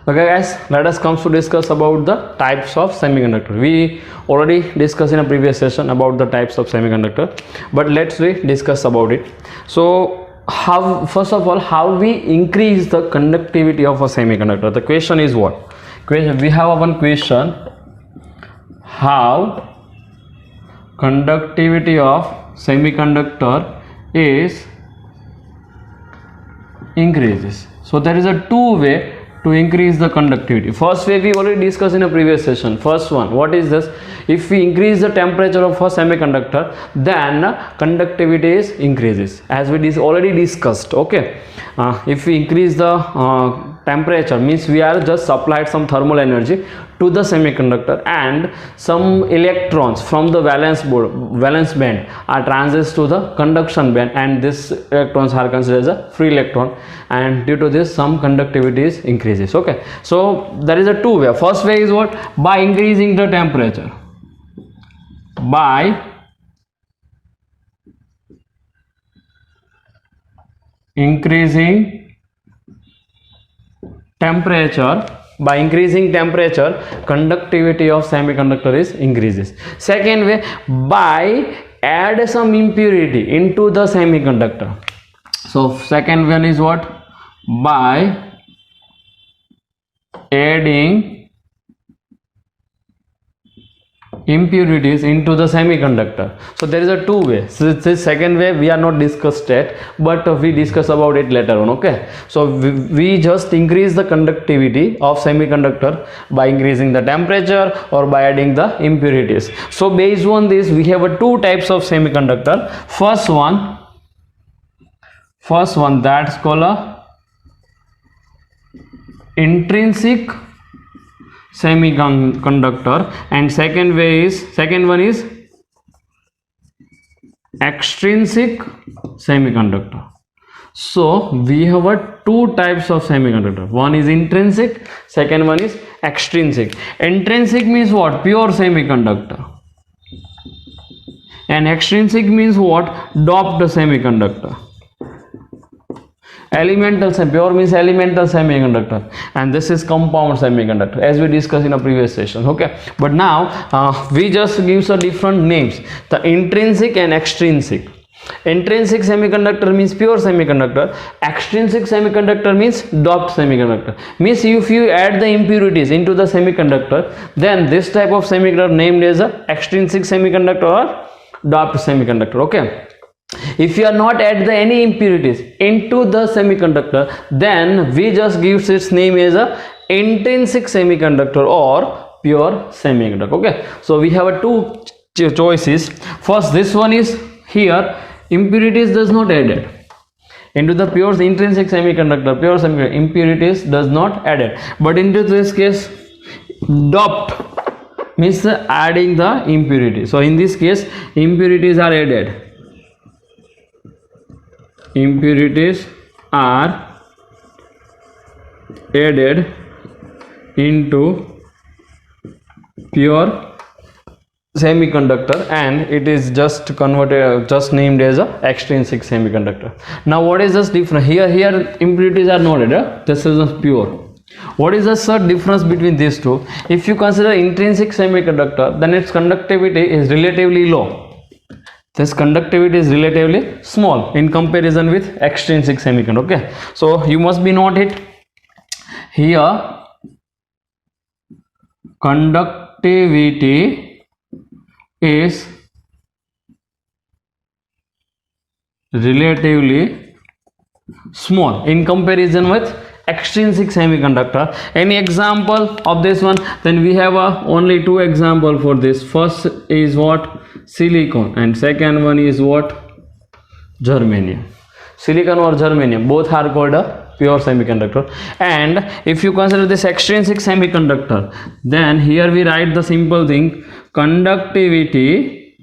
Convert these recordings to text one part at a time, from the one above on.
Okay guys, let us come to discuss about the types of semiconductor. We already discussed in a previous session about the types of semiconductor, but let's discuss about it. So first of all, how we increase the conductivity of a semiconductor? The question is what? We have one question: how conductivity of semiconductor is increases. So there is a two way to increase the conductivity. First way we already discussed in a previous session. First one, what is this? If we increase the temperature of a semiconductor, then conductivity is increases, as we already discussed. Okay, if we increase the temperature, means we are just supplied some thermal energy to the semiconductor, and some electrons from the valence band are transited to the conduction band, and these electrons are considered as a free electron, and due to this some conductivity is increases. Okay, so there is a two way. First way is what? By increasing the temperature. By increasing temperature, conductivity of semiconductor is increases. Second way, by add some impurity into the semiconductor. So second one is what? By adding impurities into the semiconductor. So there is a two way. So this second way we are not discussed yet, but we discuss about it later on. Okay, so we just increase the conductivity of semiconductor by increasing the temperature or by adding the impurities. So based on this, we have a two types of semiconductor. First one that's called a intrinsic semiconductor, and second one is extrinsic semiconductor. So we have a two types of semiconductor. One is intrinsic, second one is extrinsic. Intrinsic means what? Pure semiconductor, and extrinsic means what? Doped semiconductor. Pure means elemental semiconductor, and this is compound semiconductor, as we discussed in a previous session. Okay, but now we just gives a different names: the intrinsic and extrinsic. Intrinsic semiconductor means pure semiconductor. Extrinsic semiconductor means doped semiconductor. Means if you add the impurities into the semiconductor, then this type of semiconductor named as a extrinsic semiconductor or doped semiconductor. Okay, if you are not add the any impurities into the semiconductor, then we just gives its name as a intrinsic semiconductor or pure semiconductor. Okay, so we have a two choices. First, this one is here impurities does not added into the pure intrinsic semiconductor. Impurities does not added, but into this case doped means adding the impurity. So in this case impurities are added. Impurities are added into pure semiconductor, and it is just converted, just named as a extrinsic semiconductor. Now what is this difference? Here impurities are not added. This is pure. What is the third difference between these two? If you consider intrinsic semiconductor, then its conductivity is relatively low. This conductivity is relatively small in comparison with extrinsic semiconductor. Okay, so you must be note it here. Conductivity is relatively small in comparison with extrinsic semiconductor. Any example of this one? Then we have only two example for this. First is what? Silicon, and second one is what? Germanium. Silicon or germanium, both are called a pure semiconductor. And if you consider this extrinsic semiconductor, then here we write the simple thing: conductivity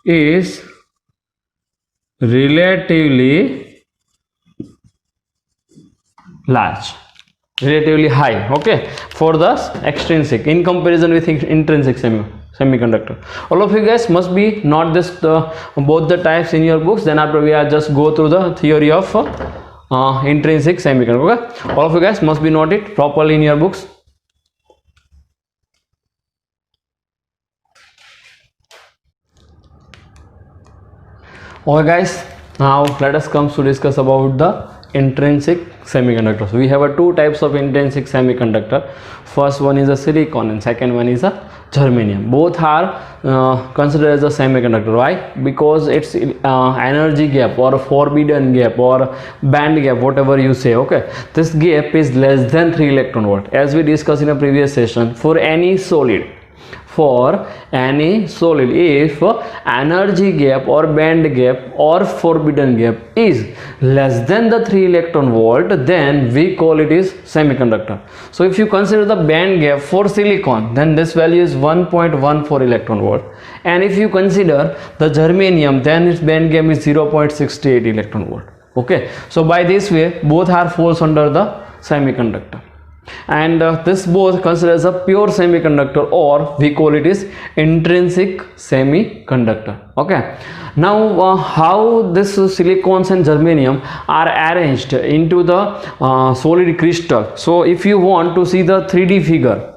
is relatively large, relatively high. Okay, for the extrinsic in comparison with intrinsic semiconductor. All of you guys must be not this both the types in your books. Then after we are just go through the theory of intrinsic semiconductor. Okay, all of you guys must be note it properly in your books. Okay guys, now let us come to discuss about the intrinsic semiconductors. We have two types of intrinsic semiconductor. First one is a silicon and second one is a germanium. Both are considered as a semiconductor. Why? Because its energy gap or forbidden gap or band gap, whatever you say, okay, this gap is less than 3 electron volt. As we discussed in a previous session, for any solid, if energy gap or band gap or forbidden gap is less than the 3 electron volt, then we call it is semiconductor. So if you consider the band gap for silicon, then this value is 1.14 electron volt, and if you consider the germanium, then its band gap is 0.68 electron volt. Okay, so by this way both are falls under the semiconductor, and this both considered as a pure semiconductor, or we call it is intrinsic semiconductor. Okay, now how this silicons and germanium are arranged into the solid crystal. So if you want to see the 3D figure,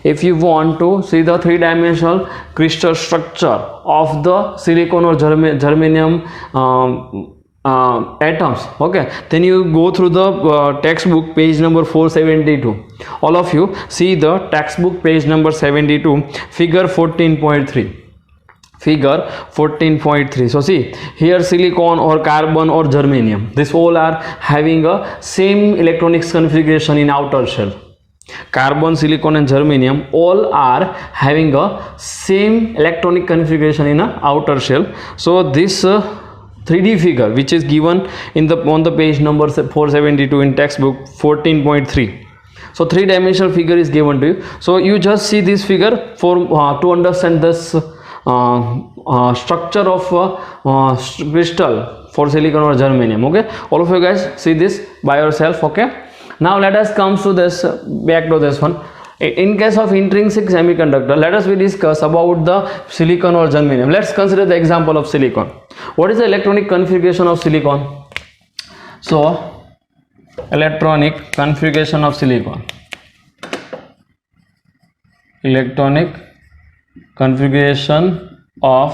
if you want to see the three-dimensional crystal structure of the silicon or germanium atoms, okay, then you go through the textbook page number 472. All of you see the textbook page number 72, figure 14.3. Figure 14.3. So see here, silicon or carbon or germanium, this all are having a same electronics configuration in outer shell. Carbon, silicon and germanium all are having a same electronic configuration in a outer shell. So this 3D figure which is given in the on the page number 472 in textbook 14.3. So three-dimensional figure is given to you. So you just see this figure for to understand this structure of crystal for silicon or germanium. Okay, all of you guys see this by yourself. Okay, now let us come to this, back to this one. In case of intrinsic semiconductor, let us discuss about the silicon or germanium. Let's consider the example of silicon. What is the electronic configuration of silicon? So electronic configuration of silicon, electronic configuration of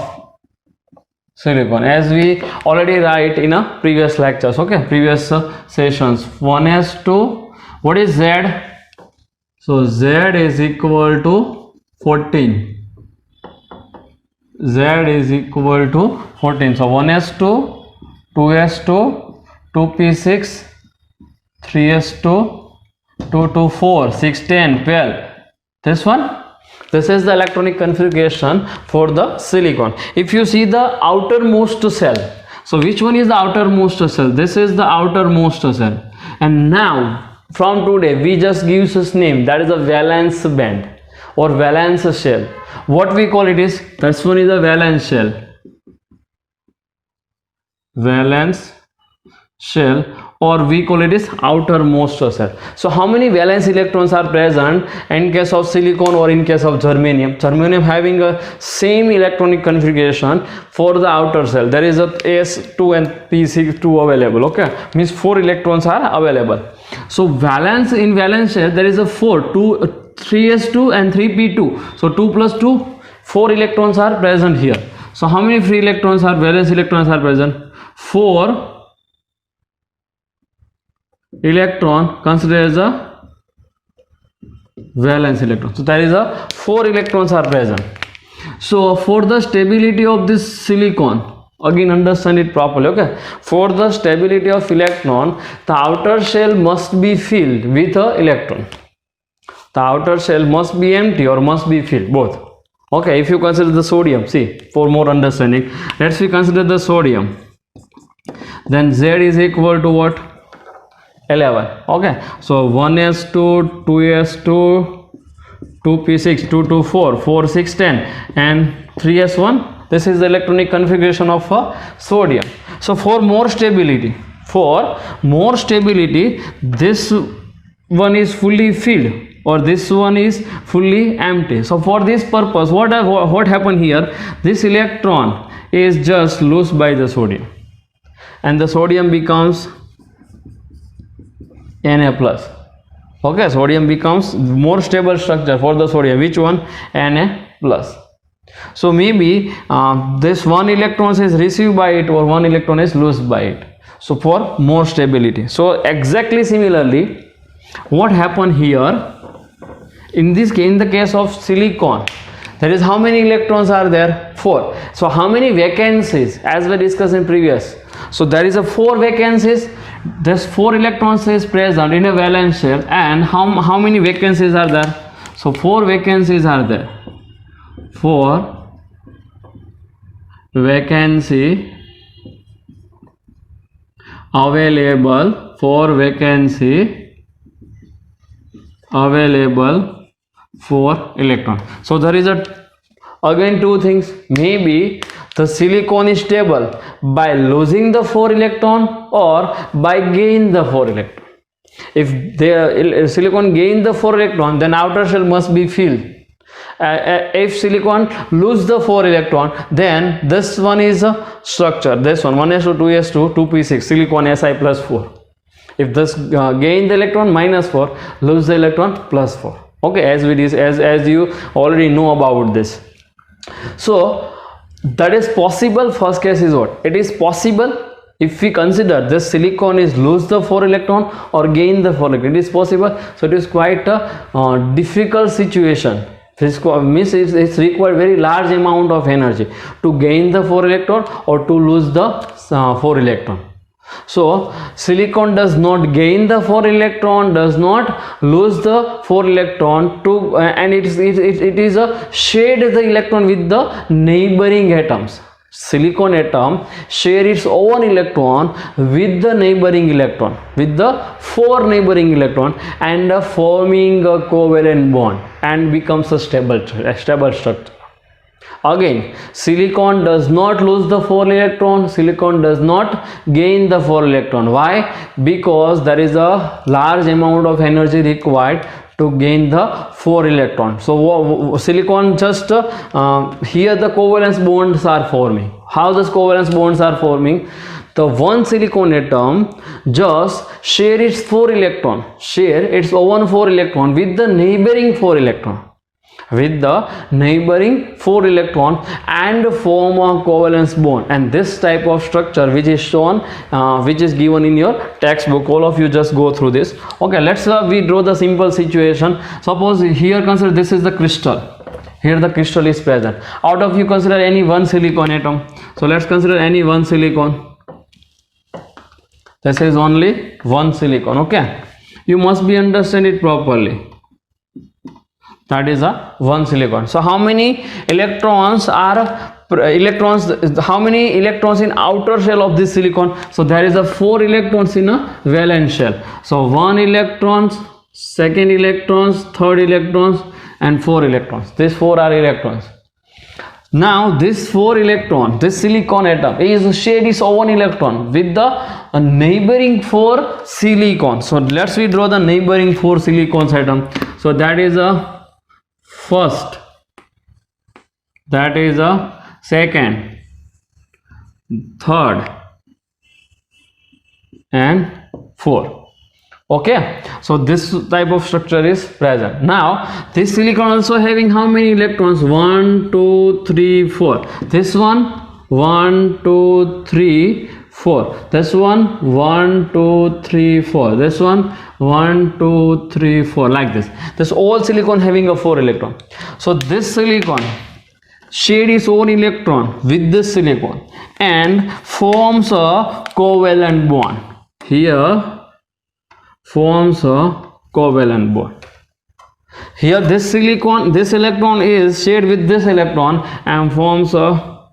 silicon, as we already write in a previous lectures, okay, previous sessions. 1s2, what is Z? So Z is equal to 14. Z is equal to 14. So 1s2, 2s2, 2p6, 3s2, 224, 6, 10, 12. This one, this is the electronic configuration for the silicon. If you see the outermost cell, so which one is the outermost cell? This is the outermost cell. And now from today we just give this name, that is a valence band or valence shell. What we call it is, this one is a valence shell, valence shell, or we call it is outermost cell. So how many valence electrons are present in case of silicon or in case of germanium? Germanium having a same electronic configuration for the outer cell. There is a s2 and p6 available. Okay, means 4 electrons are available. So valence, in valence shell there is a 3s2 and 3p2. So 2 plus 2, 4 electrons are present here. So how many free electrons are, valence electrons are present? 4 electron considered as a valence electron. So there is a 4 electrons are present. So for the stability of this silicon, again understand it properly. Okay, for the stability of electron, the outer shell must be filled with a electron. The outer shell must be empty or must be filled, both. Okay, if you consider the sodium, see, for more understanding, let's we consider the sodium, then Z is equal to what? 11. Okay, so 1s2, 2s2, 2p6, 2 to 4, 4, 6, 10, and 3s1. This is the electronic configuration of sodium. So for more stability, this one is fully filled or this one is fully empty. So for this purpose, what happened here? This electron is just loose by the sodium, and the sodium becomes Na plus. Okay, sodium becomes more stable structure for the sodium. Which one? Na plus. So maybe this one electron is received by it or one electron is lost by it. So for more stability. So exactly similarly, what happened here? In the case of silicon, there is how many electrons are there? 4. So how many vacancies, as we discussed in previous? So there is a 4 vacancies. This 4 electrons is present in a valence shell, and how many vacancies are there? So 4 vacancies are there. 4 vacancy available. 4 vacancy available for electron. So there is again 2 things. Maybe the silicon is stable by losing the 4 electron or by gain the 4 electron. If the silicon gain the 4 electron, then outer shell must be filled. If silicon lose the 4 electron, then this one is a structure. This one 1s2 2s2 2p6 silicon Si plus 4. If this gain the electron minus 4, lose the electron plus 4. Okay, as you already know about this. So that is possible. First case is what? It is possible if we consider this silicon is lose the 4 electron or gain the 4 electron. It is possible. So it is quite a difficult situation. This means it's required very large amount of energy to gain the 4 electron or to lose the 4 electron. So silicon does not gain the 4 electron, does not lose the 4 electron to and it is a share the electron with the neighboring atoms. Silicon atom share its own electron with the neighboring electron, with the 4 neighboring electron, and forming a covalent bond and becomes a stable structure. Again, silicon does not lose the 4 electron, silicon does not gain the 4 electron. Why? Because there is a large amount of energy required to gain the 4 electron. So silicon just here the covalence bonds are forming. How these covalence bonds are forming? The one silicon atom just share its 4 electron, share its own 4 electron with the neighboring 4 electron. With the neighboring 4 electron and form a covalence bond, and this type of structure which is shown which is given in your textbook. All of you just go through this. Okay, let's we draw the simple situation. Suppose here consider this is the crystal. Here the crystal is present. Out of you consider any one silicon atom. So let's consider any one silicon. This is only one silicon. Okay, you must be understand it properly. That is a one silicon. So how many electrons are how many electrons in outer shell of this silicon? So there is a 4 electrons in a valence shell. So 1 electrons, 2nd electrons, 3rd electrons, and 4 electrons. These 4 are electrons. Now this 4 electron, this silicon atom is shared its own electron with the neighboring 4 silicon. So let's we draw the neighboring 4 silicon atom. So that is a first, that is a second, third, and fourth. Okay, so this type of structure is present. Now this silicon also having how many electrons? 1 2 3 4. This one 1 2 3 4. This one 1 2 3 4. This one 1 2 3 4, like this. This all silicon having a 4 electron. So this silicon share its own electron with this silicon and forms a covalent bond. Here forms a covalent bond. Here this silicon, this electron is shared with this electron and forms a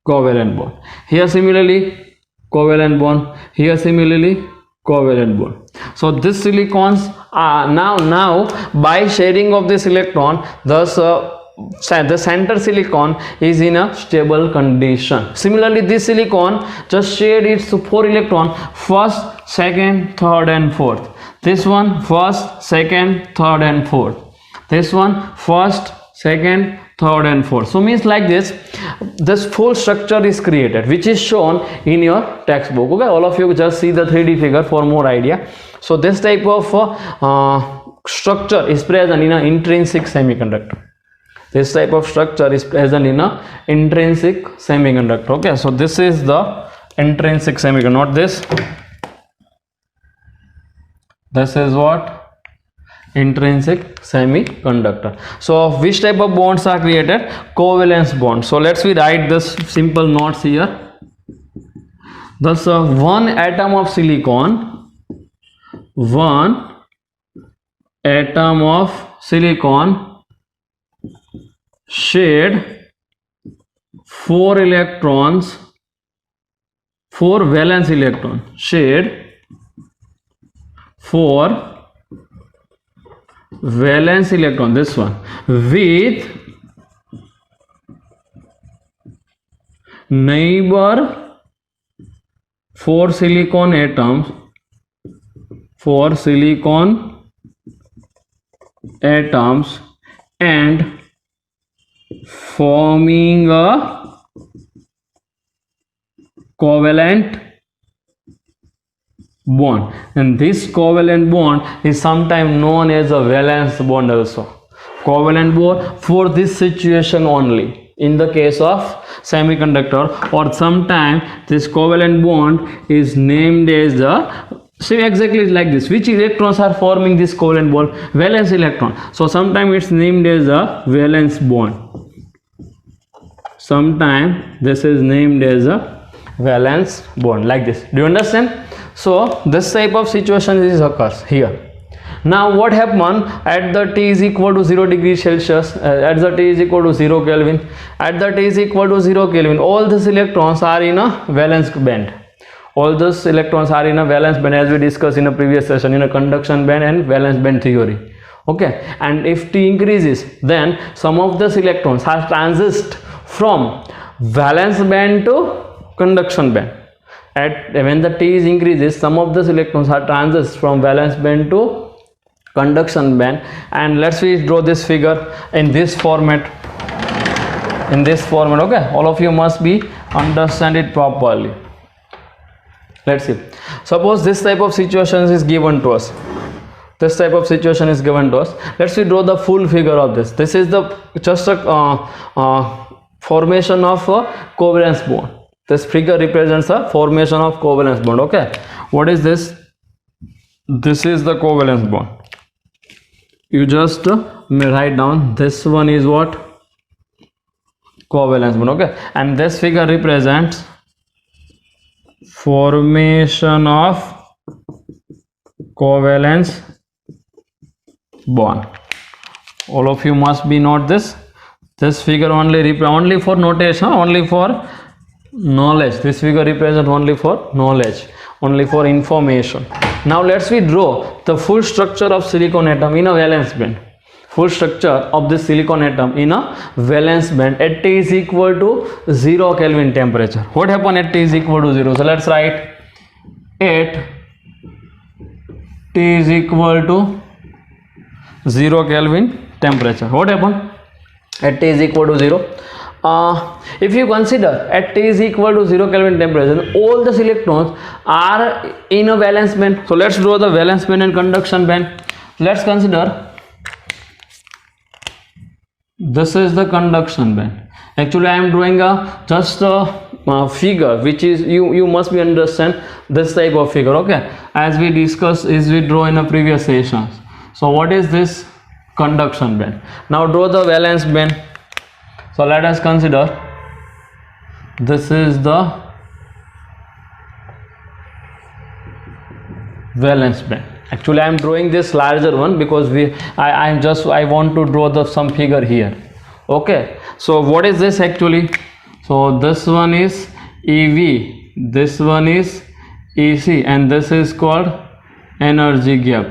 covalent bond. Here similarly covalent bond. Here similarly covalent bond. So this silicons are now by sharing of this electron, thus the center silicon is in a stable condition. Similarly this silicon just shared its 4 electron, first, second, third, and fourth. This one first, second, third, and fourth. This one first, second, third and fourth. So means like this full structure is created, which is shown in your textbook. Okay, all of you just see the 3D figure for more idea. So this type of structure is present in an intrinsic semiconductor. This type of structure is present in a intrinsic semiconductor. Okay, so this is the intrinsic semiconductor, not this. This is what? Intrinsic semiconductor. So which type of bonds are created? Covalence bonds. So let's write this simple notes here. Thus one atom of silicon, one atom of silicon shared 4 electrons, 4 valence electron, shared 4 valence electron, this one, with neighbor 4 silicon atoms, 4 silicon atoms, and forming a covalent bond, and this covalent bond is sometimes known as a valence bond also. Covalent bond for this situation only in the case of semiconductor, or sometimes this covalent bond is named as a, see exactly like this. Which electrons are forming this covalent bond? Valence electron. So sometimes it's named as a valence bond. Sometimes this is named as a valence bond, like this. Do you understand? So this type of situation is occurs here. Now what happen at the T is equal to 0 degrees Celsius, at the T is equal to 0 Kelvin, at the T is equal to 0 Kelvin, all these electrons are in a valence band. All those electrons are in a valence band, as we discussed in a previous session, in a conduction band and valence band theory. Okay, and if T increases, then some of these electrons are transit from valence band to conduction band. When the T is increases, some of these electrons are transit from valence band to conduction band. And let's draw this figure in this format. In this format, okay, all of you must be understand it properly. Let's see. Suppose this type of situation is given to us. This type of situation is given to us. Let's draw the full figure of this. This is the just a formation of a covalence bond. This figure represents a formation of covalence bond. Okay, what is this? This is the covalence bond. You just write down, this one is what? Covalence bond. Okay, and this figure represents formation of covalence bond. All of you must be note this. This figure only for notation, only for knowledge. This figure represents only for knowledge, only for information. Now let's draw the full structure of silicon atom in a valence band. Full structure of this silicon atom in a valence band at T is equal to 0 Kelvin temperature. What happened at T is equal to 0? So let's write at T is equal to 0 Kelvin temperature. What happened at T is equal to 0? If you consider at T is equal to 0 Kelvin temperature, all the electrons are in a valence band. So let's draw the valence band and conduction band. Let's consider this is the conduction band. Actually I am drawing just a figure which is you must be understand this type of figure. Okay, as we discussed, is we draw in a previous sessions. So what is this? Conduction band. Now draw the valence band. So let us consider this is the valence band. Actually I am drawing this larger one because I want to draw some figure here. Okay, so what is this actually? So this one is EV, this one is EC, and this is called energy gap,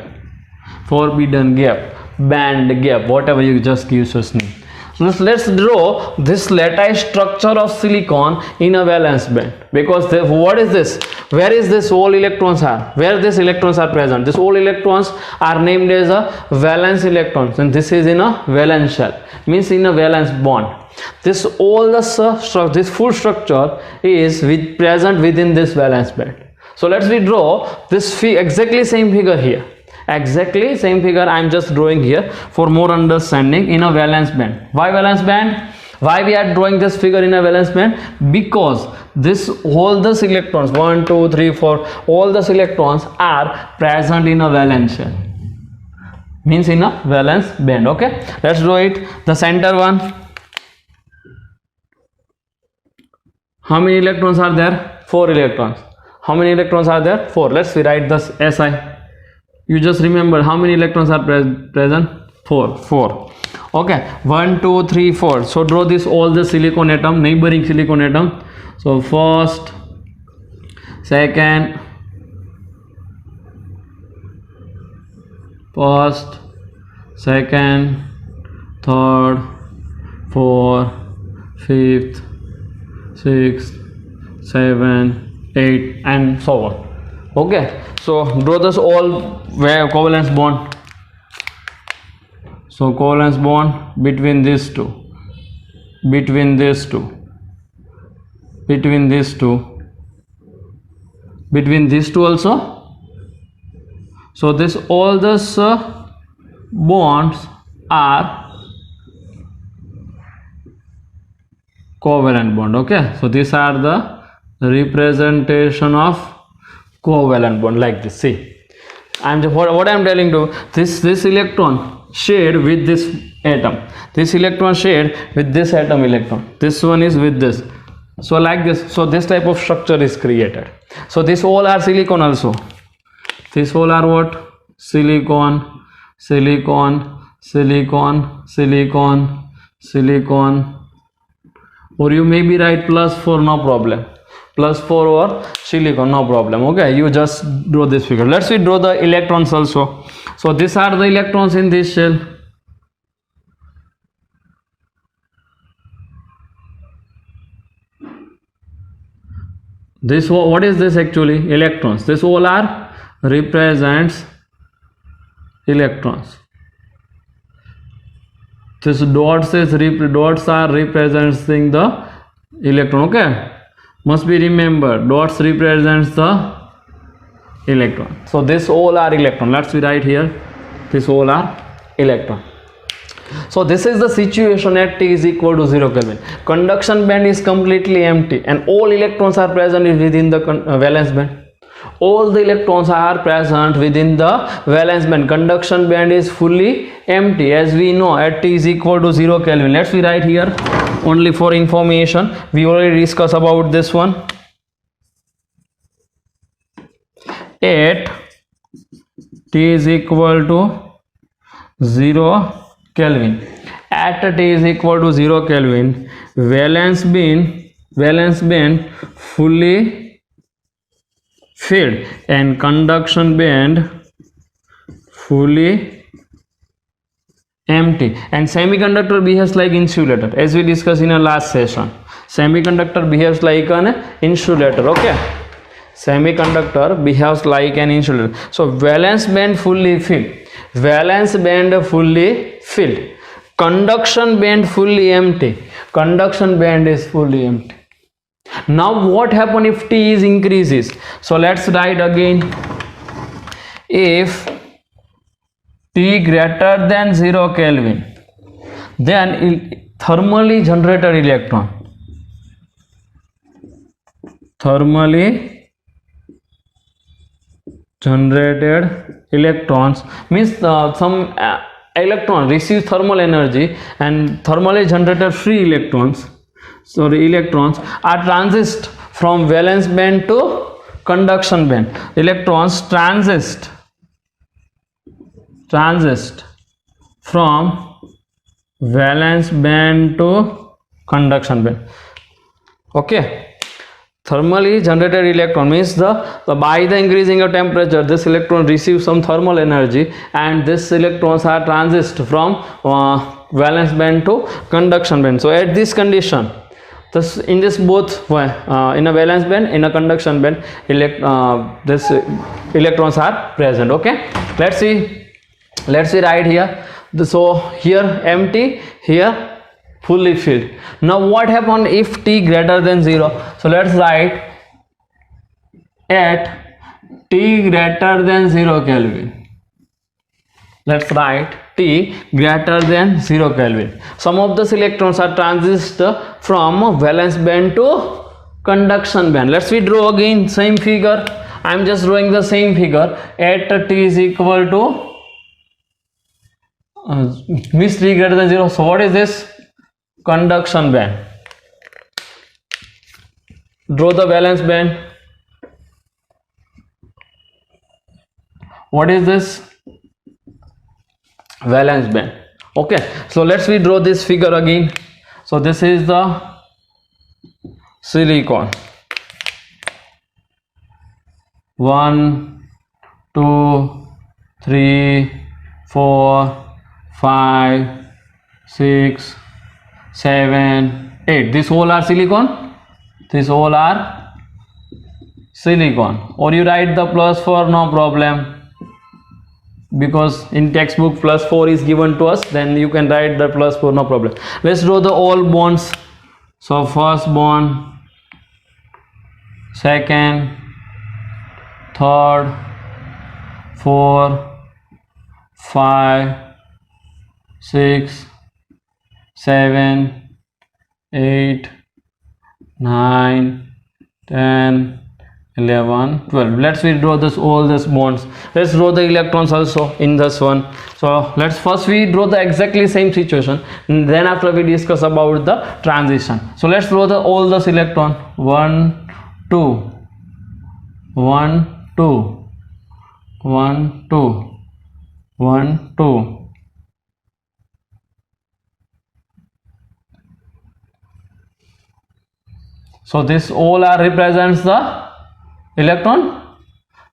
forbidden gap, band gap, whatever you just give us name. let's draw this lattice structure of silicon in a valence band, because what is this, where is this all electrons are, where these electrons are present, this all electrons are named as a valence electrons, and this is in a valence shell, means in a valence bond. This all the this full structure is present within this valence band. So let's redraw this exactly same figure here. Exactly same figure I am just drawing here for more understanding in a valence band. Why valence band? Why we are drawing this figure in a valence band? Because this all the electrons 1 2 3 4 all the electrons are present in a valence shell, means in a valence band. Okay, let's draw it. The center one, how many electrons are there? 4 electrons. How many electrons are there? 4. Let's rewrite this SI. You just remember how many electrons are present? 4. Okay, 1 2 3 4. So draw this all the silicon atom, neighboring silicon atom. So first, second, third, fourth, fifth, sixth, 7, 8, and so on. Okay, so draw this all where covalence bond. So covalence bond between these two, between these two also. So this all this bonds are covalent bond. Okay, so these are the representation of covalent bond, like this. See, what I am telling you, this electron shared with this atom, this electron shared with this atom electron, this one is with this, so like this. So this type of structure is created. So this all are silicon also. This all are what? Silicon, or you may be write +4, no problem, +4 or silicon, no problem. Okay, you just draw this figure. Let's draw the electrons also. So these are the electrons in this shell. This, what is this actually? Electrons. This all are represents electrons. This dots are representing the electron. Okay, must be remembered, dots represents the electron. So this all are electron. Let's write here, this all are electron. So this is the situation at T is equal to 0 Kelvin. Conduction band is completely empty and all electrons are present within the valence band. All the electrons are present within the valence band. Conduction band is fully empty, as we know, at T is equal to 0 Kelvin. Let's write here only for information. We already discussed about this one. At T is equal to 0 Kelvin. At T is equal to 0 Kelvin, valence band fully filled and conduction band fully empty. And semiconductor behaves like insulator, as we discussed in our last session. Semiconductor behaves like an insulator. Okay, semiconductor behaves like an insulator. So valence band fully filled, valence band fully filled, conduction band fully empty, conduction band is fully empty. Now what happen if T is increases? So let's write again, if T greater than 0 Kelvin, then thermally generated electrons means some electron receive thermal energy and thermally generated free electrons, so the electrons are transit from valence band to conduction band. Electrons transit from valence band to conduction band. Okay, thermally generated electron means by the increasing of temperature, this electron receives some thermal energy, and these electrons are transit from valence band to conduction band. So at this condition, thus in this both in a valence band, in a conduction band, this electrons are present. Okay, let's see right here. So here empty, here fully filled. Now what happened if T greater than 0? So let's write at T greater than 0 Kelvin. Let's write T greater than 0 Kelvin. Some of those electrons are transit from valence band to conduction band. Let's we draw again same figure. I am just drawing the same figure at T is equal to means T greater than 0. So what is this? Conduction band. Draw the valence band. What is this? Valence band. Okay, so let's we draw this figure again. So this is the silicon. 1 2 3 4 5 6 7 8. This all are silicon. This all are silicon. Or you write the +4, no problem, because in textbook +4 is given to us, then you can write the +4, no problem. Let's draw the all bonds. So first bond, second, third, 4 5 6 7 8 9 10 11 12. Let's we draw this all these bonds. Let's draw the electrons also in this one. So let's first we draw the exactly same situation, and then after we discuss about the transition. So let's draw the all those electron. 1 2 1 2 1 2 1 2. So this all are represents the electron.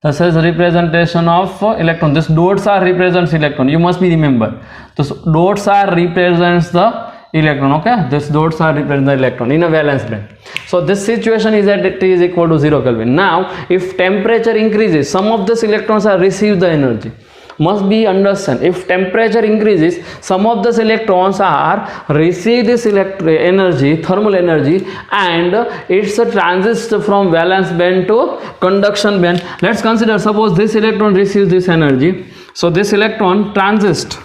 This is representation of electron. This dots are represents electron. You must be remember. This dots are represents the electron. Okay, this dots are represent the electron in a valence band. So this situation is at T is equal to 0 Kelvin. Now if temperature increases, some of these electrons are receive the energy. Must be understand, if temperature increases, some of these electrons are receive this energy, thermal energy, and it's a transit from valence band to conduction band. Let's consider, suppose this electron receives this energy. So this electron transits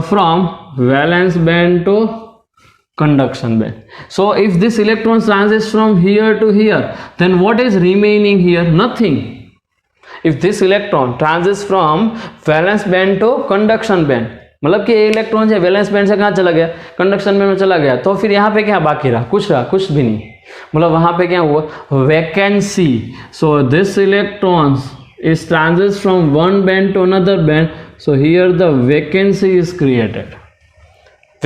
from valence band to conduction band. So if this electron transits from here to here, then what is remaining here? Nothing. If this electron transits from valence band to conduction band, मतलब कि ये electron है valence band से कहाँ चला गया? Conduction band में चला गया, तो फिर यहाँ पे क्या बाकी रहा? कुछ भी नहीं. मतलब वहाँ पे क्या हुआ? Vacancy. So this electrons is transits from one band to another band. So here the vacancy is created.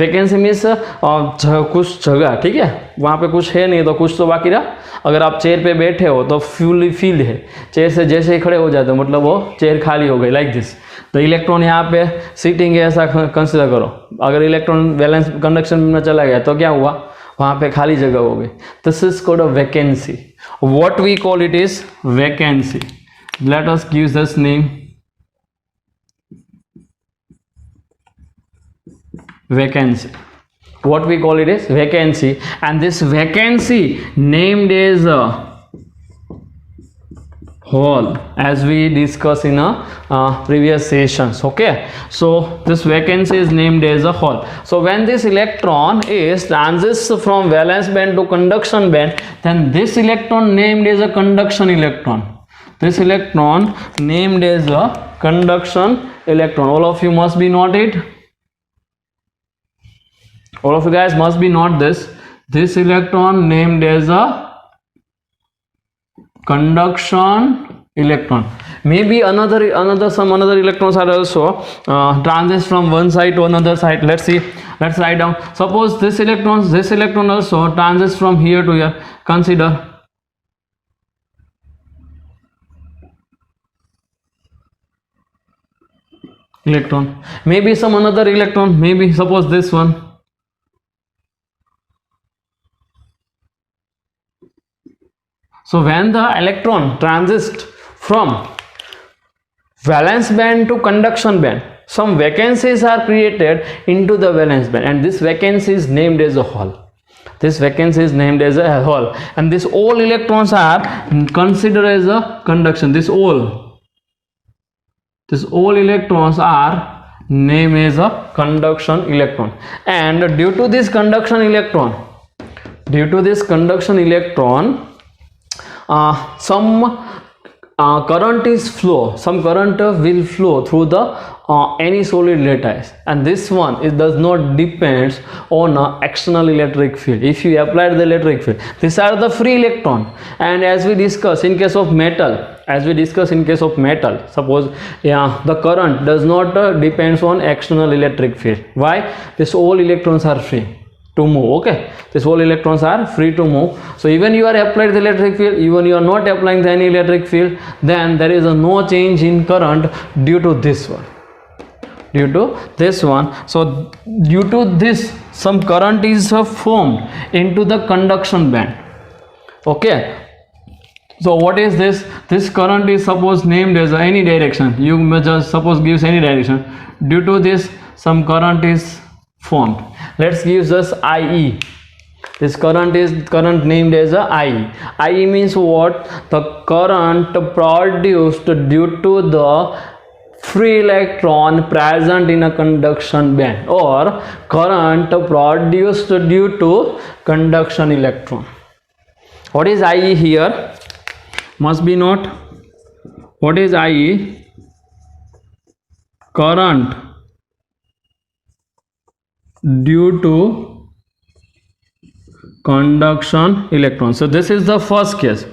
Vacancy means कुछ जगह, ठीक है, वहाँ पे कुछ है नहीं तो कुछ तो बाकी रहा. अगर आप चेयर पे बैठे हो तो फुली फील्ड है, चेयर से जैसे ही खड़े हो जाते हो मतलब वो चेयर खाली हो गई, लाइक दिस. तो इलेक्ट्रॉन यहाँ पे सीटिंग है ऐसा कंसिडर करो. अगर इलेक्ट्रॉन वैलेंस कंडक्शन में चला गया तो क्या हुआ? वहाँ पे खाली जगह हो गई. This is called a vacancy. What we call it is vacancy. Let us give this name vacancy. What we call it is vacancy, and this vacancy named as a hole, as we discussed in a previous sessions. Okay, so this vacancy is named as a hole. So when this electron is transits from valence band to conduction band, then this electron named as a conduction electron. This electron named as a conduction electron. All of you must be note it. All of you guys must be note this. This electron named as a conduction electron. Maybe another electrons are also transit from one side to another side. Let's see, let's write down. Suppose this electron also transits from here to here. Consider electron. Maybe some another electron, maybe suppose this one. So when the electron transits from valence band to conduction band, some vacancies are created into the valence band, and this vacancy is named as a hole. This vacancy is named as a hole, and this all electrons are considered as a conduction. This all electrons are named as a conduction electron, and due to this conduction electron, some current will flow through the any solid lattice, and this one, it does not depends on external electric field. If you apply the electric field, these are the free electron. And as we discuss in case of metal, suppose the current does not depends on external electric field. Why? These all electrons are free to move. Okay, these all electrons are free to move. So even you are applied the electric field, even you are not applying any electric field, then there is no change in current due to this one. So due to this, some current is formed into the conduction band. Okay, so what is this? This current is suppose named as any direction. You may just suppose gives any direction. Due to this, some current is formed. Let's give us IE. This current is named as a IE. IE means what? The current produced due to the free electron present in a conduction band, or current produced due to conduction electron. What is IE here? Must be note. What is IE? Current due to conduction electron. So this is the first case.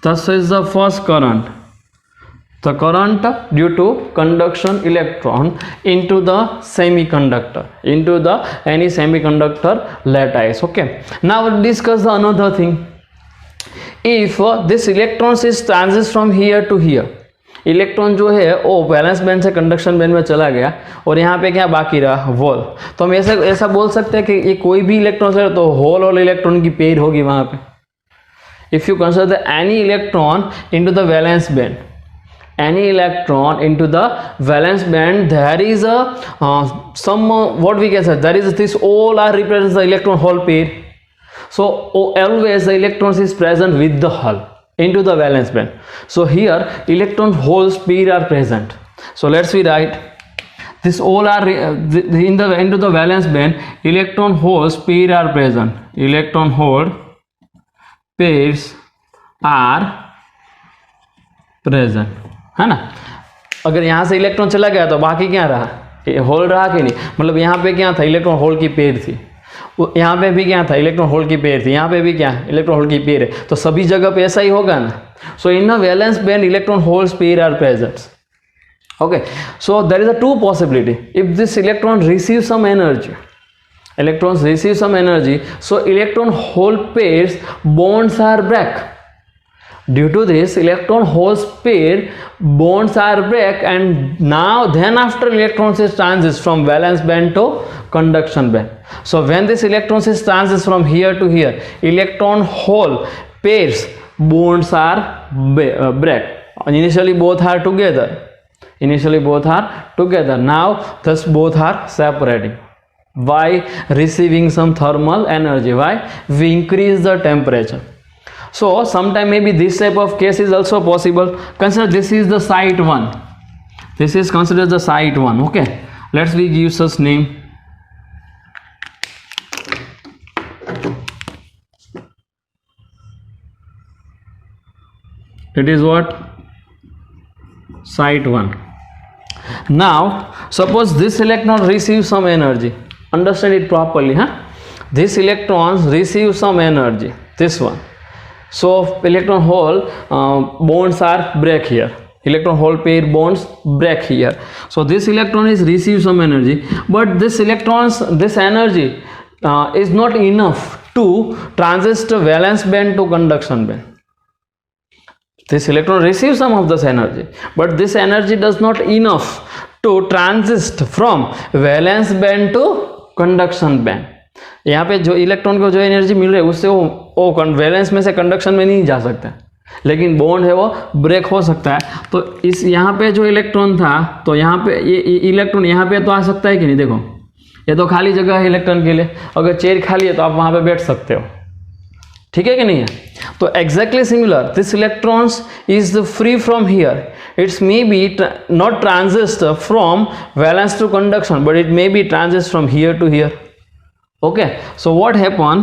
This is the first current. The current due to conduction electron into the semiconductor, into the any semiconductor lattice. Okay, now we'll discuss another thing. If this electrons is transits from here to here, electron जो है वो valence band से conduction band में चला गया, और यहाँ पे क्या बाकी रहा? होल. तो हम ऐसा बोल सकते हैं कि ये कोई भी इलेक्ट्रॉन है तो होल और इलेक्ट्रॉन की पेयर होगी वहाँ पे. If you consider any electron into the valence band, any electron into the valence band, there is a some what we can say, there is this all are represents the electron hole pair. So always the electrons is present with the hull into the valence band. So here electron holes pair are present. So let's we write this all are in the into the valence band, electron holes pair are present. Electron hole pairs are present, है ना. अगर यहाँ से electron चला गया तो बाकी क्या रहा? होल रहा कि नहीं? मतलब यहाँ पे क्या था? इलेक्ट्रॉन होल की पेयर थी. यहाँ पे भी क्या था? इलेक्ट्रॉन होल की पेयर थी. यहाँ पे भी क्या? इलेक्ट्रॉन होल की पेयर है. तो सभी जगह पे ऐसा ही होगा ना. So in a valence band electron holes pair are present. Okay, so there is a two possibility. If this electron receives some energy, electrons receive some energy, so electron hole pairs bonds are break. Due to this, electron holes pair bonds are break, and now then after electrons is transits from valence band to conduction band. So when this electrons is transits from here to here, electron hole pairs bonds are break. Initially both are together. Now thus both are separating. Why? Receiving some thermal energy. Why? We increase the temperature. So sometime maybe this type of case is also possible. Consider this is the site 1. This is considered the site 1. Okay, let's we give such name. It is what? Site 1. Now suppose this electron receives some energy. Understand it properly, huh? This electrons receive some energy. This one. So electron hole bonds are break here. Electron hole pair bonds break here. So this electron is receive some energy, but this energy is not enough to transit the valence band to conduction band. This electron receives some of this energy, but this energy does not enough to transit from valence band to conduction band. यहाँ पे जो electron को जो energy मिल रही है उससे वो valence में से कंडक्शन में नहीं जा सकता, लेकिन बॉन्ड है वो ब्रेक हो सकता है. तो इस यहाँ पे जो इलेक्ट्रॉन था, तो यहाँ पे ये इलेक्ट्रॉन यहाँ पे तो आ सकता है कि नहीं. देखो ये तो खाली जगह है इलेक्ट्रॉन के लिए, अगर चेयर खाली है तो आप वहाँ पे बैठ सकते हो, ठीक है कि नहीं है. तो exactly similar, this electrons is free from here. It's may be not transit from valence to conduction, but it may be transit from here to here. Okay, so what happen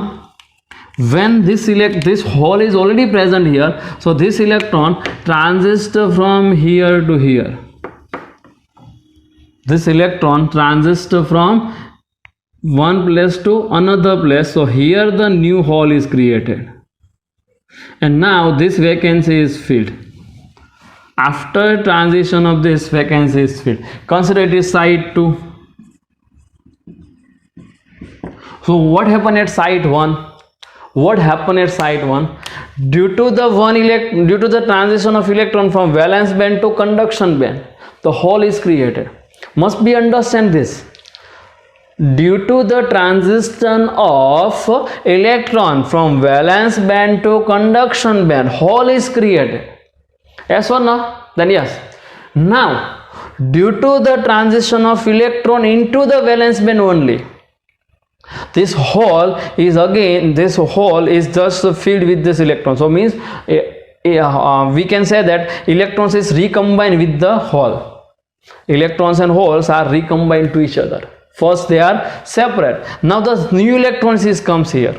when this hole is already present here? So this electron transits from here to here. This electron transits from one place to another place. So here the new hole is created, and now this vacancy is filled. After transition of this vacancy is filled. Consider it is site 2. So what happened at site 1? What happened at site 1? Due to the transition of electron from valence band to conduction band, the hole is created. Must be understand this. Due to the transition of electron from valence band to conduction band, hole is created. Yes or no? Then yes. Now, due to the transition of electron into the valence band only, this hole is just filled with this electron. So means we can say that electrons is recombined with the hole. Electrons and holes are recombined to each other. First they are separate. Now the new electrons comes here.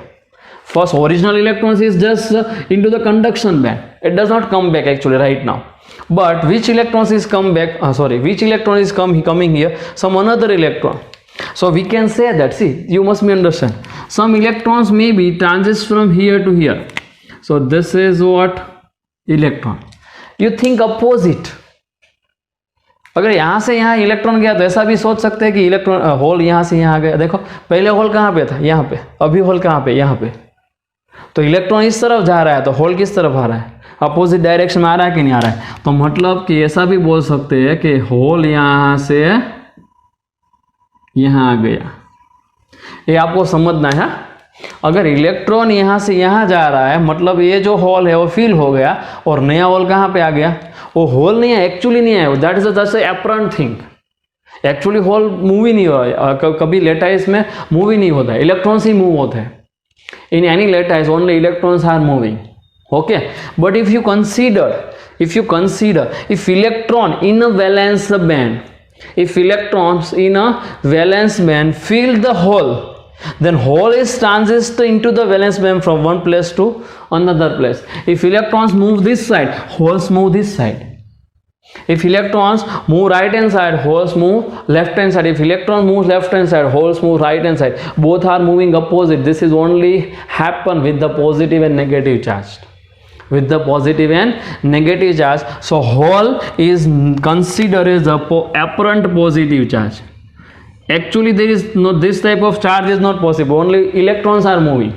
First original electrons is just into the conduction band. It does not come back actually right now. But which electrons is which electron is coming here? Some another electron. So we can say that, see, you must be understand, some electrons may be transits from here to here. So this is what electron. You think opposite. अगर यहाँ से यहाँ electron गया तो ऐसा भी सोच सकते हैं कि इलेक्ट्रॉन होल यहाँ से यहाँ गया. देखो पहले होल कहाँ पे था, यहाँ पे. अभी होल कहाँ पे, यहाँ पे. तो इलेक्ट्रॉन इस तरफ जा रहा है तो होल किस तरफ आ रहा है, अपोजिट डायरेक्शन में आ रहा है कि नहीं आ रहा है. तो मतलब कि ऐसा भी बोल सकते हैं कि होल यहाँ से यहाँ आ गया. ये आपको समझना है. अगर इलेक्ट्रॉन यहाँ से यहाँ जा रहा है मतलब ये जो होल है वो फिल हो गया और नया होल कहाँ पे आ गया, वो होल नहीं है, एक्चुअली नहीं है. That is just apparent thing. Actually hole move ही नहीं हो रहा है. कभी लेटाइस में मूव ही नहीं होता है, इलेक्ट्रॉन्स ही मूव होते हैं. In any lattice only electrons are moving. Okay, but if you consider if electron in a valence band, if electrons in a valence band fill the hole, then hole is transit into the valence band from one place to another place. If electrons move this side, holes move this side. If electrons move right hand side, holes move left hand side. If electron moves left hand side, holes move right hand side. Both are moving opposite. This is only happen with the positive and negative charge. With the positive and negative charge. So hole is considered as a apparent positive charge. Actually there is no, this type of charge is not possible. Only electrons are moving.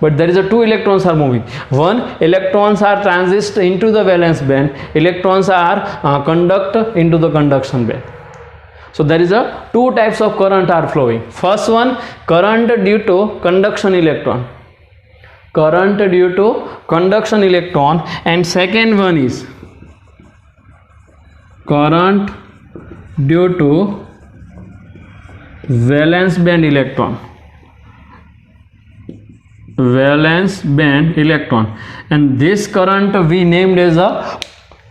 But there is a two electrons are moving. One, electrons are transit into the valence band. Electrons are conduct into the conduction band. So there is a two types of current are flowing. First one, current due to conduction electron. Current due to conduction electron. And second one is current due to valence band electron. Valence band electron. And this current we named as a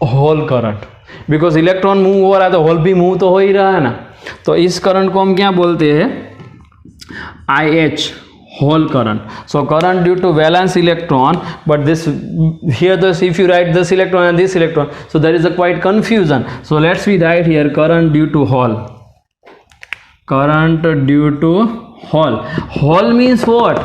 hole current, because electron move हो रहा है तो whole भी move तो हो ही रहा है ना. तो इस करंट को हम क्या बोलते हैं, IH, hole current. So current due to valence electron, but this here this, if you write this electron and this electron, so there is a quite confusion. So let's we write here current due to hole. Current due to hole. Hole means what?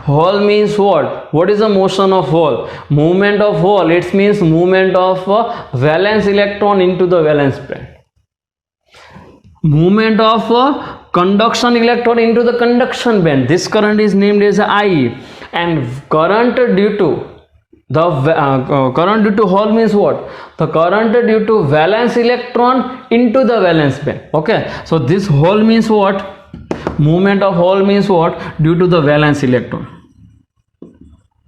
Hole means what? What is the motion of hole? Movement of hole. It means movement of valence electron into the valence band. Movement of conduction electron into the conduction band. This current is named as I. And current due to the current due to hole means what? The current due to valence electron into the valence band. Okay. So this hole means what? Movement of hole means what? Due to the valence electron.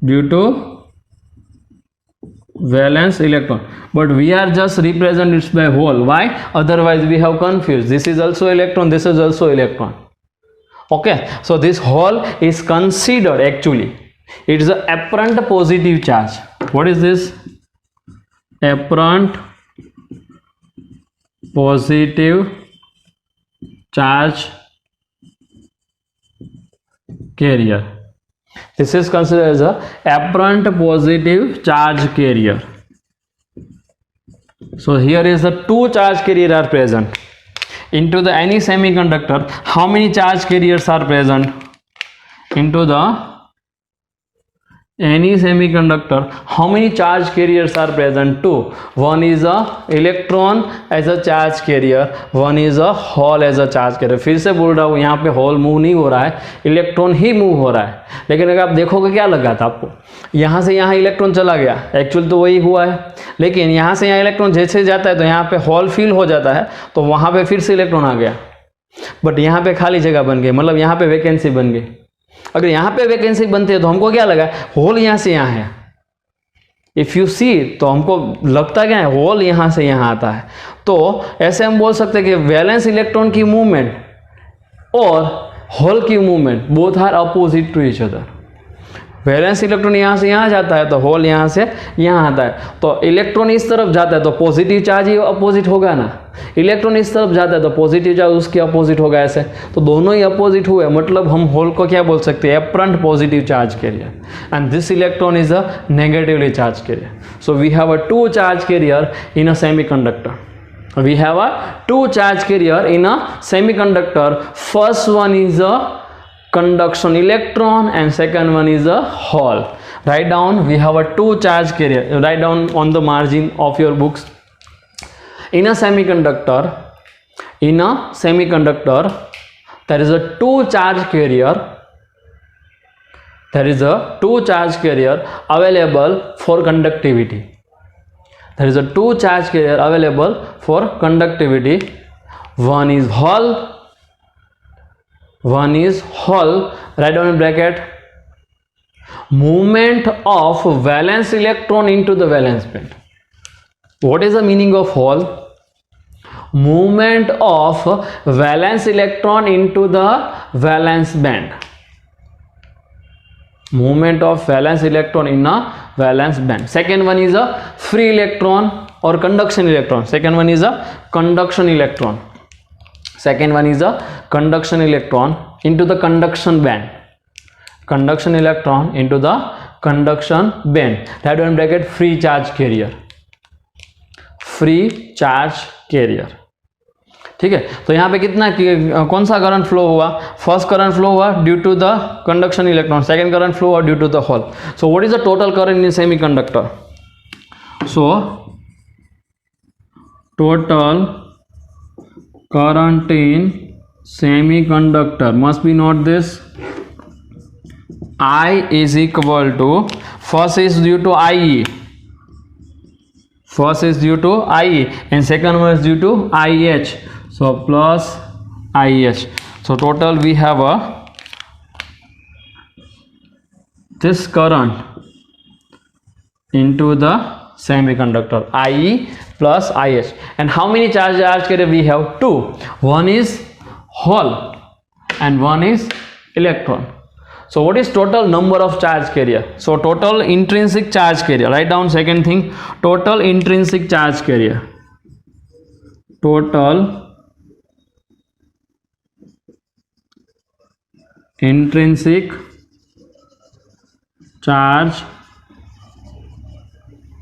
Due to valence electron. But we are just represent it by hole. Why? Otherwise we have confused. This is also electron. This is also electron. Okay. So this hole is considered actually. It is the apparent positive charge. What is this? Apparent positive charge carrier. This is considered as a apparent positive charge carrier. So here is the two charge carrier are present into the any semiconductor. How many charge carriers are present into the any semiconductor? How many charge carriers are present? Two. One is a electron as a charge carrier, one is a hole as a charge carrier. फिर से बोल रहा हूँ, यहाँ पे hole move नहीं हो रहा है, इलेक्ट्रॉन ही मूव हो रहा है. लेकिन अगर आप देखोगे क्या लगा था आपको, यहाँ से यहाँ इलेक्ट्रॉन चला गया, एक्चुअल तो वही हुआ है. लेकिन यहाँ से यहाँ इलेक्ट्रॉन जैसे जाता है तो यहाँ पे हॉल फिल हो जाता है, तो वहाँ पे फिर से इलेक्ट्रॉन आ गया. बट यहाँ पे खाली जगह बन गई, मतलब यहाँ पे वैकेंसी बन गई. अगर यहाँ पे वैकेंसी बनती है तो हमको क्या लगा, होल यहाँ से यहाँ है. इफ यू सी, तो हमको लगता क्या है, होल यहाँ से यहाँ आता है. तो ऐसे हम बोल सकते हैं कि वैलेंस इलेक्ट्रॉन की मूवमेंट और होल की movement both are opposite to each other. Valence electron यहाँ से यहाँ जाता है तो होल यहाँ से यहाँ आता है. तो इलेक्ट्रॉन इस तरफ जाता है तो पॉजिटिव चार्ज ही अपोजिट होगा ना. इलेक्ट्रॉन इस तरफ जाता है तो पॉजिटिव चार्ज उसके अपोजिट होगा. ऐसे तो दोनों ही अपोजिट हुए, मतलब हम होल को क्या बोल सकते हैं, apparent positive charge carrier. And this electron is a negatively charge carrier. So we have a two charge carrier in a semiconductor. We have a two charge carrier in a semiconductor. First one is a conduction electron and second one is a hole. Write down, we have a two charge carrier. Write down on the margin of your books. In a semiconductor, there is a two charge carrier. There is a two charge carrier available for conductivity. There is a two charge carrier available for conductivity. One is hole, one is hole. Write down in bracket. Movement of valence electron into the valence band. What is the meaning of hole? Movement of valence electron into the valence band. Movement of valence electron in a valence band. Second one is a free electron or conduction electron. Second one is a conduction electron. Second one is a conduction electron into the conduction band. Conduction electron into the conduction band. That one bracket free charge carrier. Free charge carrier. ठीक है. तो यहाँ पे कितना कौन सा current flow हुआ, first current flow हुआ due to the conduction electron, second current flow हुआ due to the hole. So what is the total current in semiconductor? So total current in semiconductor must be note this. I is equal to, first is due to IE, first is due to IE and second one is due to IH. So plus IH. So total we have a this current into the semiconductor, IE plus IH. And how many charge carrier we have? Two. One is hole and one is electron. So what is total number of charge carrier? So total intrinsic charge carrier. Write down second thing. Total intrinsic charge carrier. Total intrinsic charge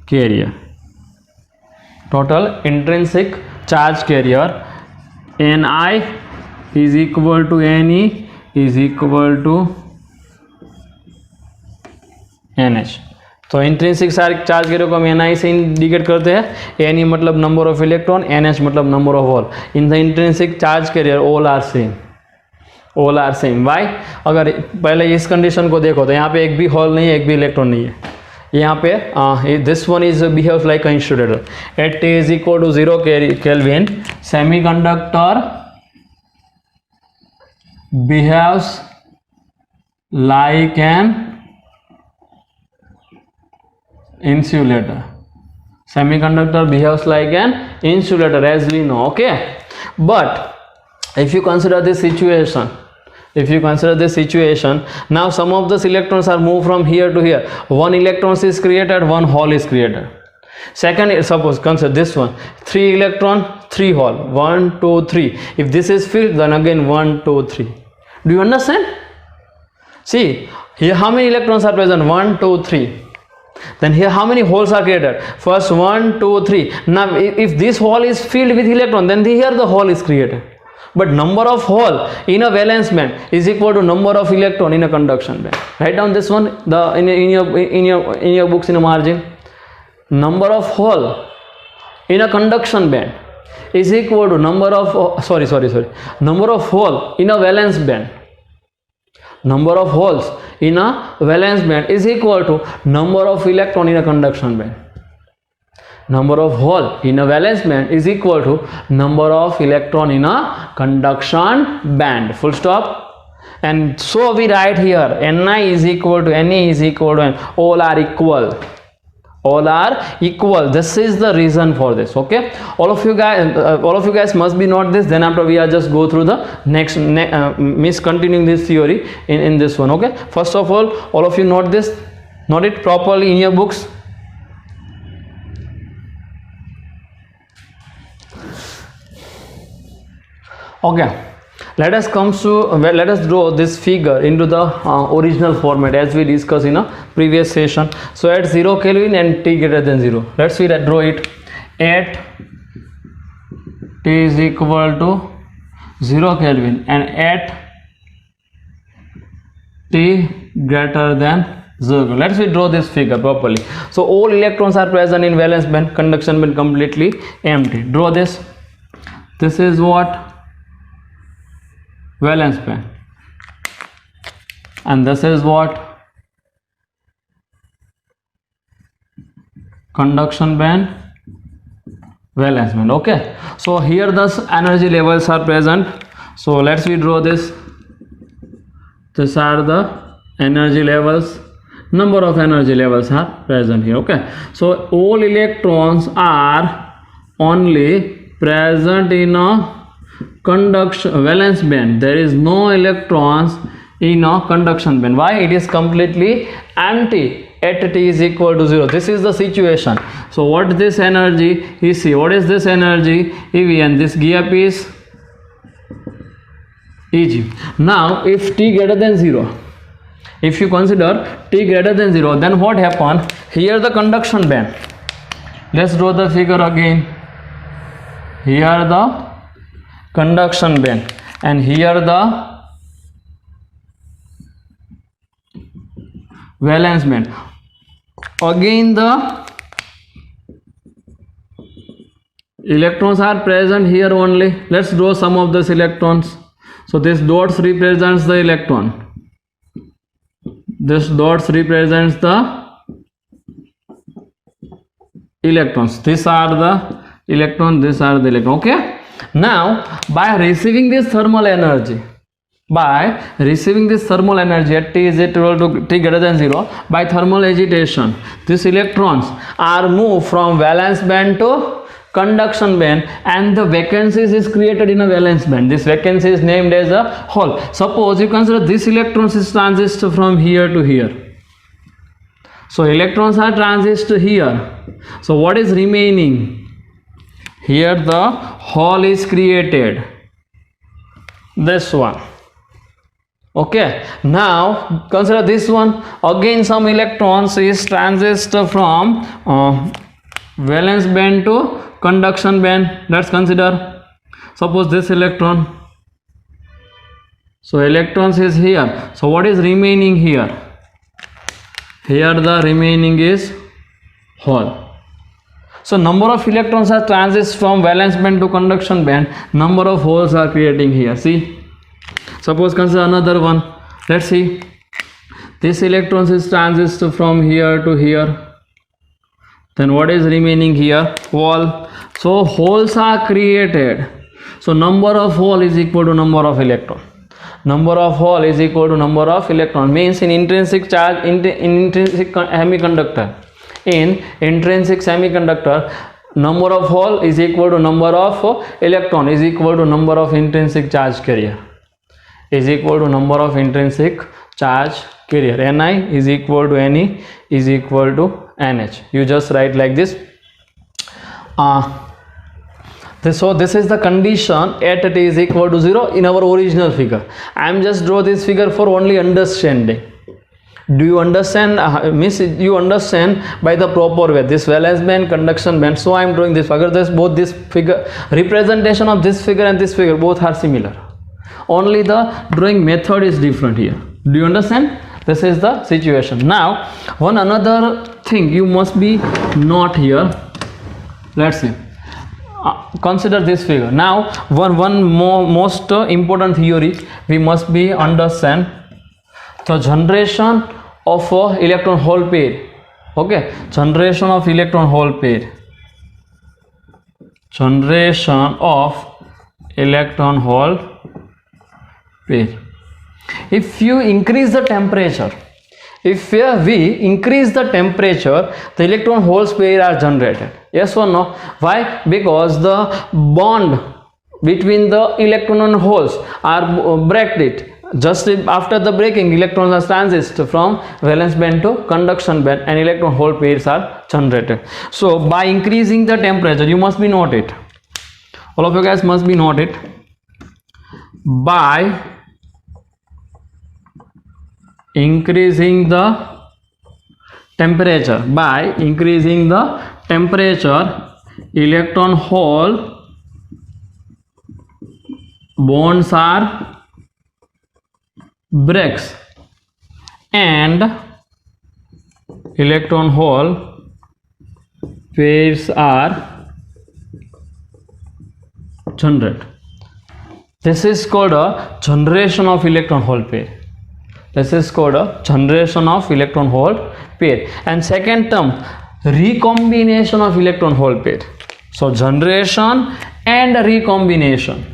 carrier. Total intrinsic charge carrier. Ni is equal to Ne is equal to NH। तो intrinsic charge के को हम Ni से indicate करते हैं। Ne मतलब number of electron, NH मतलब number of hole. In the intrinsic charge carrier all are same, all are same. Why? अगर पहले इस कंडीशन को देखो तो यहाँ पे एक भी होल नहीं है, एक भी इलेक्ट्रॉन नहीं है। यहाँ पे this one is behaves like insulator at T is equal to 0 kelvin semiconductor behaves like an insulator. Semiconductor behaves like an insulator, as we know. Okay, but if you consider this situation, now some of these electrons are moved from here to here. One electron is created, one hole is created. Second, suppose consider this one, 3 electron 3 hole, 1 2 3. If this is filled, then again 1 2 3. Do you understand? See here, how many electrons are present? 1 2 3. Then here how many holes are created? First 1 2 3. Now if this hole is filled with electron, then here the hole is created. But number of hole in a valence band is equal to number of electron in a conduction band. Write down this one, in your books in a margin. Number of hole in a conduction band is equal to number of number of hole in a valence band. Number of holes in a valence band is equal to number of electron in a conduction band. Number of hole in a valence band is equal to number of electron in a conduction band. Full stop. And so we write here Ni is equal to Ne is equal to N. All are equal. All are equal. This is the reason for this. Okay, all of you guys must be note this. Then after we are just go through the next continuing this theory in this one. Okay, first of all of you note this, note it properly in your books. Okay, let us draw this figure into the original format as we discussed in a previous session. So at 0 Kelvin and T greater than 0, let's see that draw it at T is equal to 0 Kelvin and at T greater than 0. Let's draw this figure properly. So all electrons are present in valence band, conduction band completely empty. Draw this. This is what? Valence band. And this is what? Conduction band, valence band. Okay, so here the energy levels are present. So let's draw this. These are the energy levels. Number of energy levels are present here. Okay, so all electrons are only present in a conduction valence band. There is no electrons in a conduction band. Why? It is completely empty at T is equal to 0. This is the situation. So what this energy is C? What is this energy? EV, and this gap is Eg. Now if T greater than 0, if you consider T greater than 0, then what happen? Here the conduction band. Let's draw the figure again. Here the conduction band and here the valence band. Again the electrons are present here only. Let's draw some of these electrons. So this dots represents the electron, this dots represents the electrons, these are the electron, these are the electron. Okay, now by receiving this thermal energy at T is equal to T greater than 0, by thermal agitation these electrons are moved from valence band to conduction band and the vacancies is created in a valence band. This vacancy is named as a hole. Suppose you consider this electrons is transist from here to here. So electrons are transist here. So what is remaining? Here the hole is created, this one. Okay, now consider this one. Again some electrons is transist from valence band to conduction band. Let's consider, suppose this electron. So electrons is here. So what is remaining here? here the remaining is hole. So number of electrons are transits from valence band to conduction band, number of holes are creating here. See, suppose consider another one. Let's see, this electrons is transits from here to here, then what is remaining here? Hole. So holes are created, so number of hole is equal to number of electron. Number of hole is equal to number of electron, means in intrinsic charge, in intrinsic semiconductor, number of hole is equal to number of electron is equal to number of intrinsic charge carrier, is equal to number of intrinsic charge carrier. Ni is equal to Ne is equal to Nh. You just write like this. So this is the condition at t is equal to 0 in our original figure. I am just draw this figure for only understanding. Do you understand? Miss, you understand by the proper way, this valence band, conduction band. So I am drawing this figure. Both this figure, representation of this figure and this figure, both are similar. Only the drawing method is different here. Do you understand? This is the situation. Now one another thing you must be note here. Let's see. Consider this figure. Now one more most important theory we must be understand, the generation of electron hole pair. Okay, generation of electron hole pair. Generation of electron hole pair. If you increase the temperature, if we increase the temperature, the electron holes pair are generated. Yes or no? Why? Because the bond between the electron and holes are break it. Just after the breaking, electrons are transited from valence band to conduction band and electron hole pairs are generated. So by increasing the temperature, you must be note it. All of you guys must be note it. By increasing the temperature, electron hole bonds are breaks and electron hole pairs are generated. This is called a generation of electron hole pair. This is called a generation of electron hole pair. And second term, recombination of electron hole pair. So generation and recombination.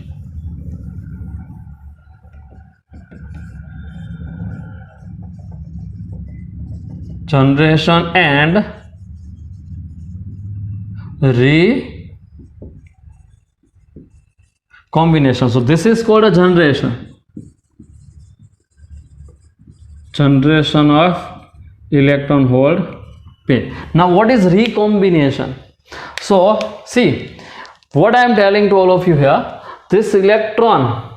Generation and recombination. So this is called a generation. Generation of electron hole pair. Now what is recombination? So see, what I am telling to all of you here, this electron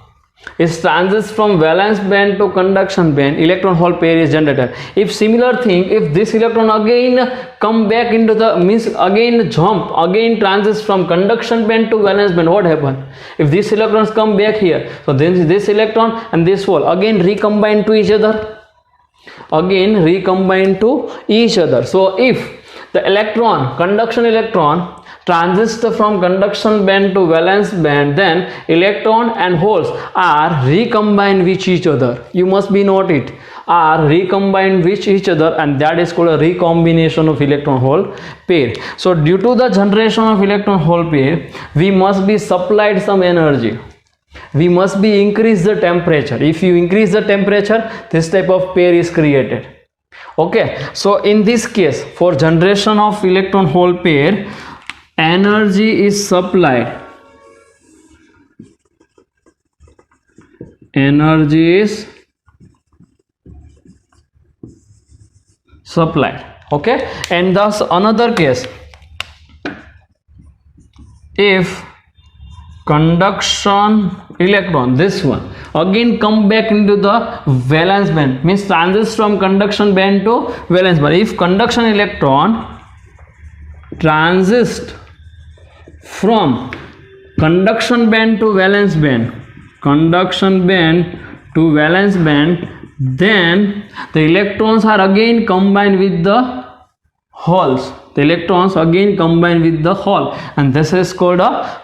is transits from valence band to conduction band, electron hole pair is generated. If similar thing, if this electron again come back into the, means again jump, again transits from conduction band to valence band, what happen? If these electrons come back here, so then this electron and this hole again recombine to each other. Again recombine to each other. So if the electron, conduction electron transits from conduction band to valence band, then electron and holes are recombined with each other. You must be note it, are recombined with each other, and that is called a recombination of electron hole pair. So due to the generation of electron hole pair, we must be supplied some energy. We must be increase the temperature. If you increase the temperature, this type of pair is created. Okay, so in this case, for generation of electron hole pair, energy is supplied. Energy is supplied. Okay, and thus another case, if conduction electron, this one again come back into the valence band, means transits from conduction band to valence band. If conduction electron transits from conduction band to valence band, conduction band to valence band, then the electrons are again combined with the holes. The electrons again combine with the hole, and this is called a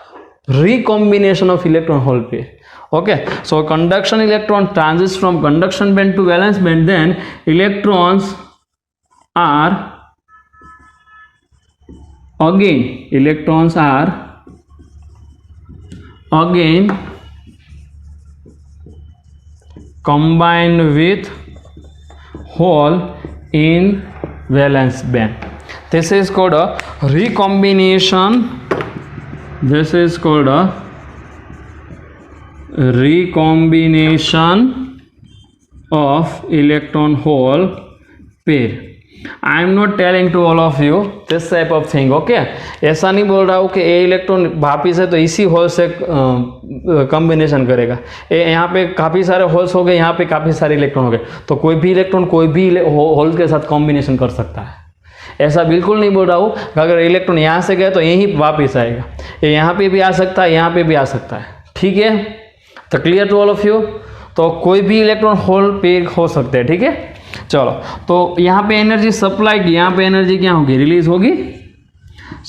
recombination of electron hole pair. Okay, so conduction electron transits from conduction band to valence band, then electrons are again combined with hole in valence band. This is called a recombination. This is called a recombination of electron hole pair. I am not telling to all of you this type of thing. Okay, ऐसा नहीं बोल रहा हूँ कि ए electron वापिस है तो इसी होल से कॉम्बिनेशन करेगा। यहाँ पे काफ़ी सारे होल्स हो गए, यहाँ पे काफ़ी सारे इलेक्ट्रॉन हो गए, तो कोई भी इलेक्ट्रॉन कोई भी होल के साथ कॉम्बिनेशन कर सकता है। ऐसा बिल्कुल नहीं बोल रहा हूँ कि अगर इलेक्ट्रॉन यहाँ से गए तो यहीं वापस आएगा, ये यहाँ पे भी आ सकता है, यहाँ पे भी आ सकता है। ठीक है, तो clear to all of you. तो कोई भी इलेक्ट्रॉन होल पेयर हो सकते हैं। ठीक है, चलो, तो यहाँ पे एनर्जी सप्लाई की, यहाँ पे एनर्जी क्या होगी, रिलीज होगी।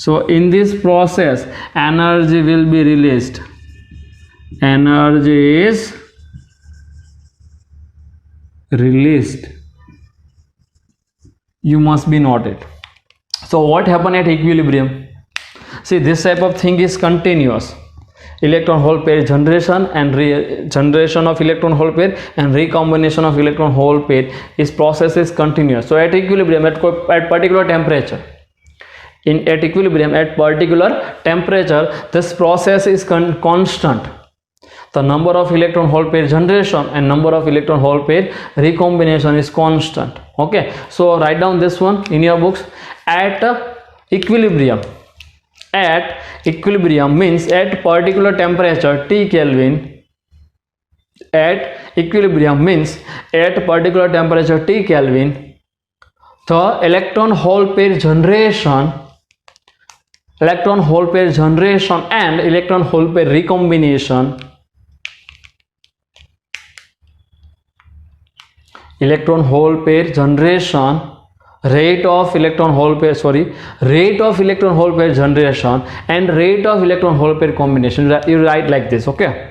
So in this process energy will be released, energy is released, you must be noted. So what happen at equilibrium? See, this type of thing is continuous. Electron hole pair generation and generation of electron hole pair and recombination of electron hole pair, this process is continuous. So at equilibrium, at particular temperature, at equilibrium at particular temperature, this process is constant. The number of electron hole pair generation and number of electron hole pair recombination is constant. Okay, so write down this one in your books. At equilibrium, means at particular temperature T Kelvin. At equilibrium means at particular temperature T Kelvin, the electron hole pair generation and electron hole pair recombination, electron hole pair generation, rate of electron hole pair generation and rate of electron hole pair combination. You write like this. Okay,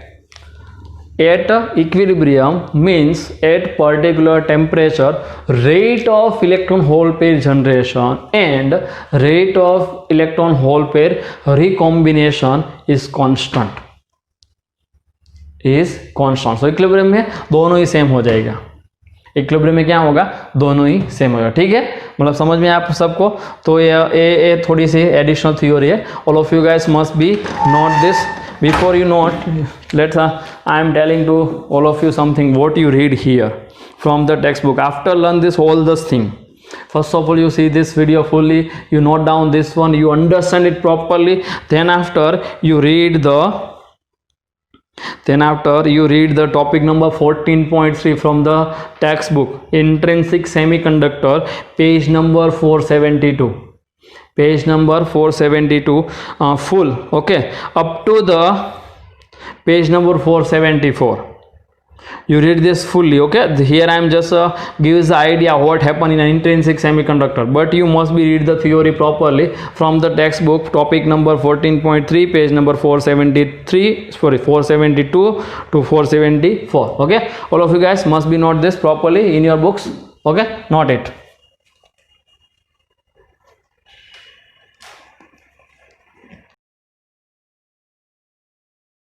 at equilibrium means at particular temperature, rate of electron hole pair generation and rate of electron hole pair recombination is constant. So equilibrium में दोनों ही same हो जाएगा। Equilibrium में क्या होगा, दोनों ही same होगा। ठीक है, मतलब समझ में आप सबको। तो ये थोड़ी सी एडिशनल थ्योरी है। All of you guys must be note this before you note. Let's I am telling to all of you something what you read here from the text book. After learn this all this thing, first of all you see this video fully, you note down this one, you understand it properly, then after you read the topic number 14.3 from the textbook, intrinsic semiconductor, page number 472, full. Okay, up to the page number 474 you read this fully. Okay, here I am just gives the idea what happened in an intrinsic semiconductor, but you must be read the theory properly from the textbook, topic number 14.3, page number 472 to 474. Okay, all of you guys must be note this properly in your books. Okay, note it.